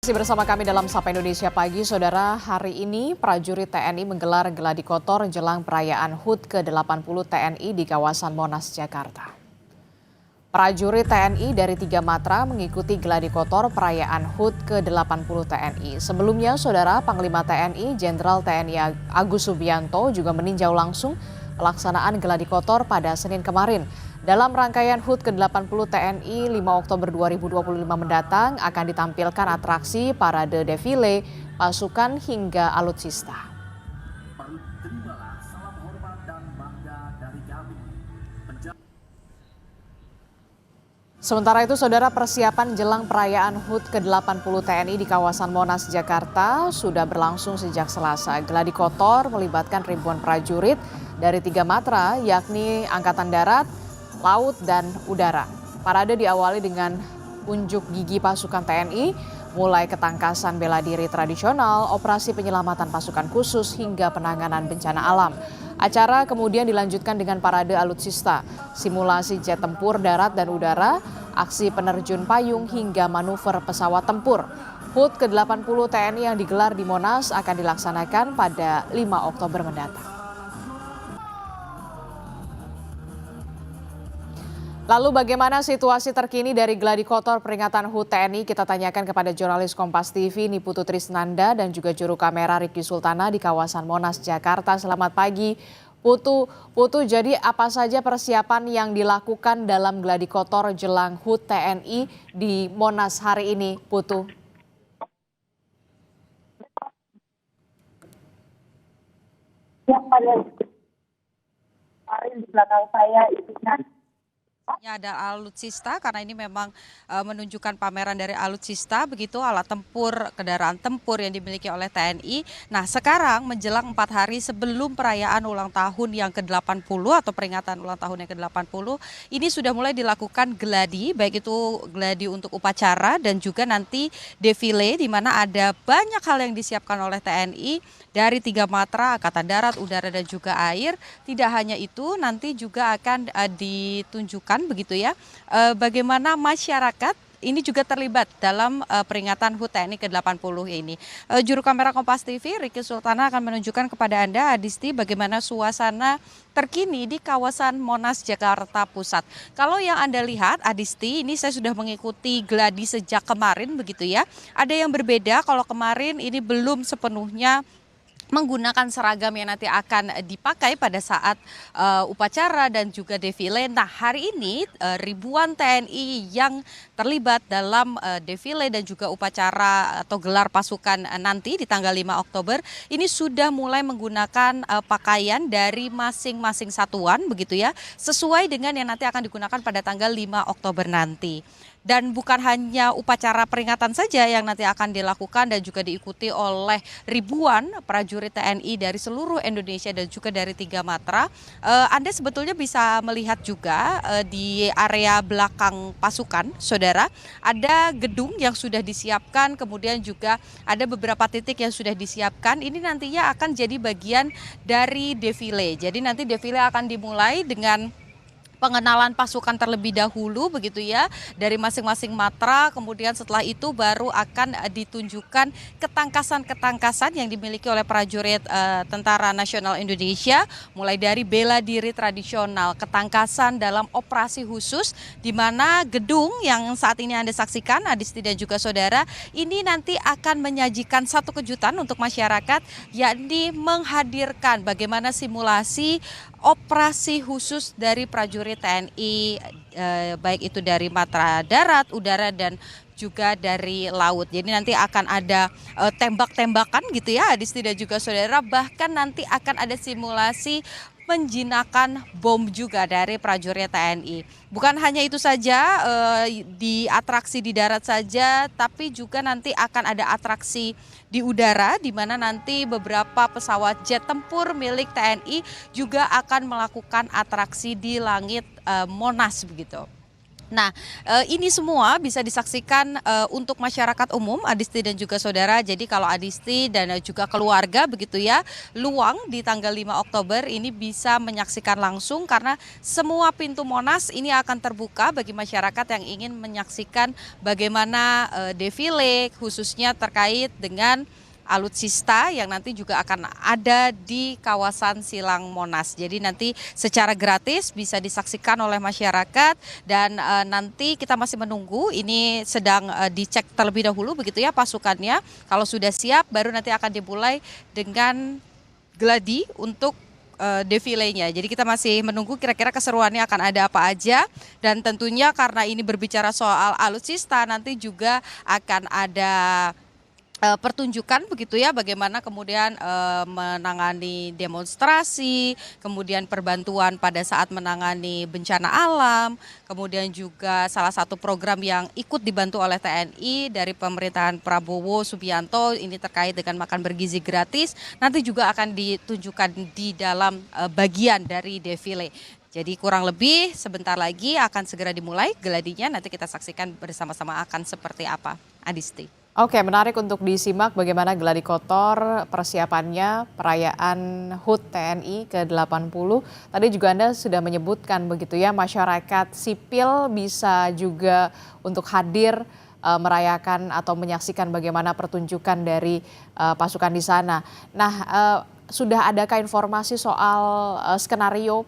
Masih bersama kami dalam Sapa Indonesia Pagi, Saudara. Hari ini prajurit TNI menggelar geladi kotor jelang perayaan HUT ke-80 TNI di kawasan Monas, Jakarta. Prajurit TNI dari 3 matra mengikuti geladi kotor perayaan HUT ke-80 TNI. Sebelumnya, Saudara, Panglima TNI Jenderal TNI Agus Subianto juga meninjau langsung pelaksanaan geladi kotor pada Senin kemarin. Dalam rangkaian HUT ke-80 TNI 5 Oktober 2025 mendatang akan ditampilkan atraksi parade defile, pasukan hingga alutsista. Sementara itu, Saudara, persiapan jelang perayaan HUT ke-80 TNI di kawasan Monas, Jakarta sudah berlangsung sejak Selasa. Geladi kotor melibatkan ribuan prajurit dari 3 matra, yakni Angkatan Darat, Laut, dan Udara. Parade diawali dengan unjuk gigi pasukan TNI, mulai ketangkasan bela diri tradisional, operasi penyelamatan pasukan khusus, hingga penanganan bencana alam. Acara kemudian dilanjutkan dengan parade alutsista, simulasi jet tempur darat dan udara, aksi penerjun payung, hingga manuver pesawat tempur. HUT ke-80 TNI yang digelar di Monas akan dilaksanakan pada 5 Oktober mendatang. Lalu bagaimana situasi terkini dari geladi kotor peringatan HUT TNI? Kita tanyakan kepada jurnalis Kompas TV Niputu Trisnanda dan juga juru kamera Ricky Sultana di kawasan Monas, Jakarta. Selamat pagi, Putu. Jadi apa saja persiapan yang dilakukan dalam geladi kotor jelang HUT TNI di Monas hari ini, Putu? Ya, pada di belakang saya itu Ada alutsista karena ini memang menunjukkan pameran dari alutsista begitu, alat tempur, kendaraan tempur yang dimiliki oleh TNI. Nah, sekarang menjelang 4 hari sebelum perayaan ulang tahun yang ke-80 atau peringatan ulang tahun yang ke-80, ini sudah mulai dilakukan geladi, baik itu geladi untuk upacara dan juga nanti defile, di mana ada banyak hal yang disiapkan oleh TNI dari 3 matra, Angkatan Darat, Udara, dan juga Air. Tidak hanya itu, nanti juga akan ditunjukkan begitu ya, bagaimana masyarakat ini juga terlibat dalam peringatan HUT TNI ke-80 ini. Juru kamera Kompas TV Ricky Sultana akan menunjukkan kepada Anda, Adisti, bagaimana suasana terkini di kawasan Monas, Jakarta Pusat. Kalau yang Anda lihat, Adisti, ini saya sudah mengikuti geladi sejak kemarin begitu ya. Ada yang berbeda, kalau kemarin ini belum sepenuhnya menggunakan seragam yang nanti akan dipakai pada saat upacara dan juga defile. Nah, hari ini ribuan TNI yang terlibat dalam defile dan juga upacara atau gelar pasukan nanti di tanggal 5 Oktober ini sudah mulai menggunakan pakaian dari masing-masing satuan begitu ya, sesuai dengan yang nanti akan digunakan pada tanggal 5 Oktober nanti. Dan bukan hanya upacara peringatan saja yang nanti akan dilakukan dan juga diikuti oleh ribuan prajurit TNI dari seluruh Indonesia dan juga dari 3 matra. Anda sebetulnya bisa melihat juga di area belakang pasukan, Saudara, ada gedung yang sudah disiapkan, kemudian juga ada beberapa titik yang sudah disiapkan. Ini nantinya akan jadi bagian dari defile. Jadi nanti defile akan dimulai dengan pengenalan pasukan terlebih dahulu begitu ya dari masing-masing matra, kemudian setelah itu baru akan ditunjukkan ketangkasan-ketangkasan yang dimiliki oleh prajurit Tentara Nasional Indonesia, mulai dari bela diri tradisional, ketangkasan dalam operasi khusus, di mana gedung yang saat ini Anda saksikan, Adisti dan juga Saudara, ini nanti akan menyajikan satu kejutan untuk masyarakat, yakni menghadirkan bagaimana simulasi operasi khusus dari prajurit TNI, baik itu dari matra darat, udara, dan juga dari laut. Jadi nanti akan ada tembak-tembakan gitu ya, Adisti dan juga Saudara, bahkan nanti akan ada simulasi menjinakkan bom juga dari prajurit TNI. Bukan hanya itu saja, di atraksi di darat saja, tapi juga nanti akan ada atraksi di udara, di mana nanti beberapa pesawat jet tempur milik TNI juga akan melakukan atraksi di langit Monas begitu. Nah, ini semua bisa disaksikan untuk masyarakat umum, Adisti dan juga saudara. Jadi kalau Adisti dan juga keluarga begitu ya, luang di tanggal 5 Oktober ini bisa menyaksikan langsung karena semua pintu Monas ini akan terbuka bagi masyarakat yang ingin menyaksikan bagaimana defile khususnya terkait dengan alutsista yang nanti juga akan ada di kawasan Silang Monas. Jadi nanti secara gratis bisa disaksikan oleh masyarakat dan nanti kita masih menunggu, ini sedang dicek terlebih dahulu begitu ya pasukannya. Kalau sudah siap baru nanti akan dimulai dengan gladi untuk defilenya. Jadi kita masih menunggu kira-kira keseruannya akan ada apa aja, dan tentunya karena ini berbicara soal alutsista nanti juga akan ada pertunjukan begitu ya, bagaimana kemudian menangani demonstrasi, kemudian perbantuan pada saat menangani bencana alam, kemudian juga salah satu program yang ikut dibantu oleh TNI dari pemerintahan Prabowo Subianto ini terkait dengan makan bergizi gratis, nanti juga akan ditunjukkan di dalam bagian dari defile. Jadi kurang lebih sebentar lagi akan segera dimulai gladinya, nanti kita saksikan bersama-sama akan seperti apa, Adisti. Oke, menarik untuk disimak bagaimana Gladi Kotor persiapannya perayaan HUT TNI ke-80. Tadi juga Anda sudah menyebutkan begitu ya, masyarakat sipil bisa juga untuk hadir merayakan atau menyaksikan bagaimana pertunjukan dari pasukan di sana. Nah, sudah adakah informasi soal skenario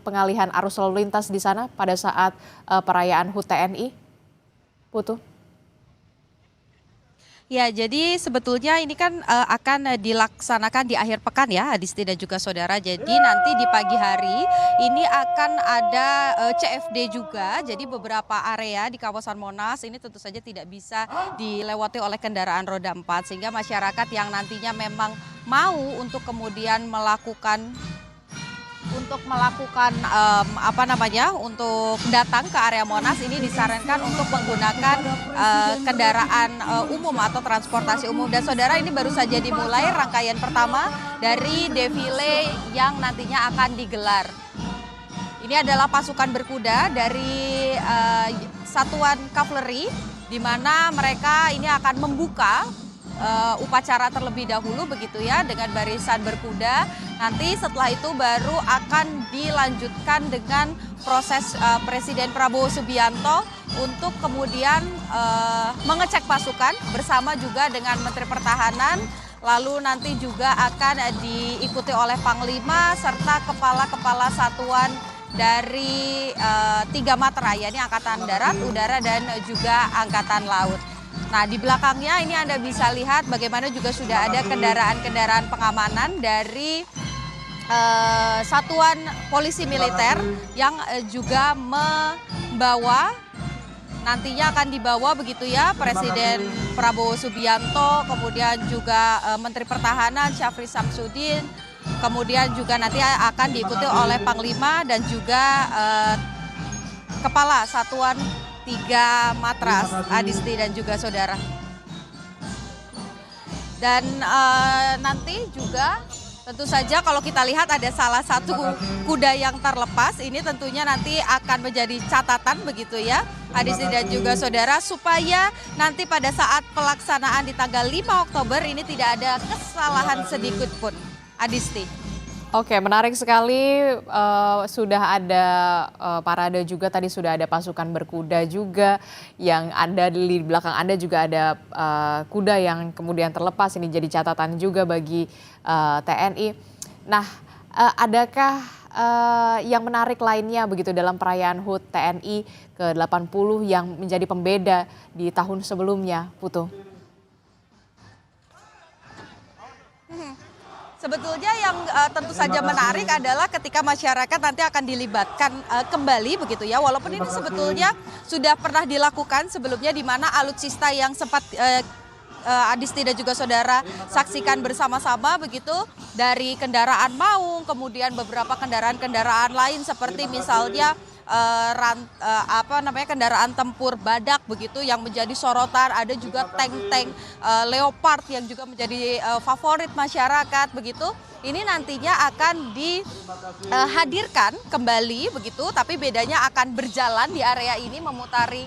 pengalihan arus lalu lintas di sana pada saat perayaan HUT TNI? Putu? Ya, jadi sebetulnya ini kan akan dilaksanakan di akhir pekan ya, Adisti dan juga saudara. Jadi nanti di pagi hari ini akan ada CFD juga. Jadi beberapa area di kawasan Monas ini tentu saja tidak bisa dilewati oleh kendaraan roda 4. Sehingga masyarakat yang nantinya memang mau untuk kemudian melakukan untuk datang ke area Monas ini disarankan untuk menggunakan kendaraan umum atau transportasi umum. Dan saudara, ini baru saja dimulai rangkaian pertama dari defile yang nantinya akan digelar. Ini adalah pasukan berkuda dari satuan kavaleri, di mana mereka ini akan membuka upacara terlebih dahulu begitu ya dengan barisan berkuda. Nanti setelah itu baru akan dilanjutkan dengan proses Presiden Prabowo Subianto untuk kemudian mengecek pasukan bersama juga dengan Menteri Pertahanan. Lalu nanti juga akan diikuti oleh Panglima serta kepala-kepala satuan dari 3 matra, yakni Angkatan Darat, Udara, dan juga Angkatan Laut. Nah, di belakangnya ini Anda bisa lihat bagaimana juga sudah ada kendaraan-kendaraan pengamanan dari satuan polisi militer yang juga membawa, nantinya akan dibawa begitu ya Presiden Prabowo Subianto, kemudian juga Menteri Pertahanan Syafri Samsudin, kemudian juga nanti akan diikuti oleh Panglima dan juga Kepala Satuan 3 Matras, Adisti dan juga saudara. Dan nanti juga tentu saja kalau kita lihat ada salah satu kuda yang terlepas, ini tentunya nanti akan menjadi catatan begitu ya, Adisti dan juga saudara, supaya nanti pada saat pelaksanaan di tanggal 5 Oktober ini tidak ada kesalahan sedikit pun, Adisti. Oke, menarik sekali, sudah ada parade juga, tadi sudah ada pasukan berkuda juga, yang ada di belakang Anda juga ada kuda yang kemudian terlepas, ini jadi catatan juga bagi TNI. Nah, adakah yang menarik lainnya begitu dalam perayaan HUT TNI ke-80 yang menjadi pembeda di tahun sebelumnya, Putu? Sebetulnya yang tentu saja menarik adalah ketika masyarakat nanti akan dilibatkan kembali begitu ya, walaupun ini sebetulnya sudah pernah dilakukan sebelumnya, di mana alutsista yang sempat Adisti dan juga saudara saksikan bersama-sama begitu dari kendaraan maung, kemudian beberapa kendaraan-kendaraan lain seperti misalnya kendaraan tempur Badak begitu yang menjadi sorotan, ada juga tank-tank Leopard yang juga menjadi favorit masyarakat begitu. Ini nantinya akan dihadirkan kembali begitu, tapi bedanya akan berjalan di area ini, memutari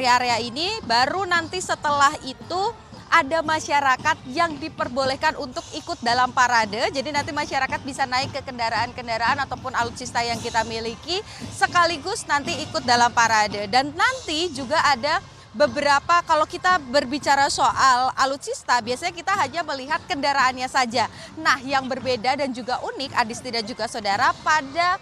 area ini. Baru nanti setelah itu ada masyarakat yang diperbolehkan untuk ikut dalam parade. Jadi nanti masyarakat bisa naik ke kendaraan-kendaraan ataupun alutsista yang kita miliki, sekaligus nanti ikut dalam parade. Dan nanti juga ada beberapa, kalau kita berbicara soal alutsista, biasanya kita hanya melihat kendaraannya saja. Nah, yang berbeda dan juga unik, Adisti dan juga saudara, pada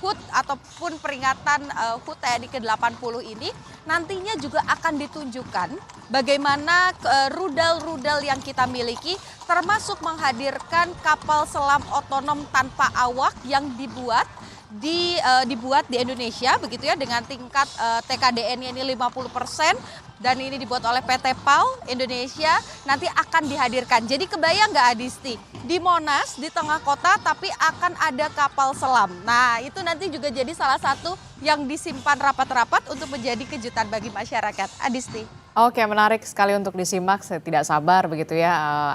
HUT ataupun peringatan HUT TNI ke-80 ini nantinya juga akan ditunjukkan bagaimana rudal-rudal yang kita miliki, termasuk menghadirkan kapal selam otonom tanpa awak yang dibuat di Indonesia begitu ya, dengan tingkat TKDN-nya ini 50%, dan ini dibuat oleh PT PAL Indonesia, nanti akan dihadirkan. Jadi kebayang nggak Adisti, di Monas di tengah kota tapi akan ada kapal selam. Nah, itu nanti juga jadi salah satu yang disimpan rapat-rapat untuk menjadi kejutan bagi masyarakat. Adisti. Oke, menarik sekali untuk disimak. Saya tidak sabar begitu ya,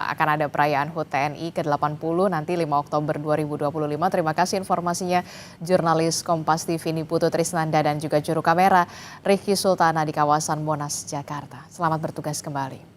akan ada perayaan HUT TNI ke-80 nanti 5 Oktober 2025. Terima kasih informasinya jurnalis Kompas TV Niputu Trisnanda dan juga juru kamera Rifki Sultana di kawasan Monas, Jakarta. Selamat bertugas kembali.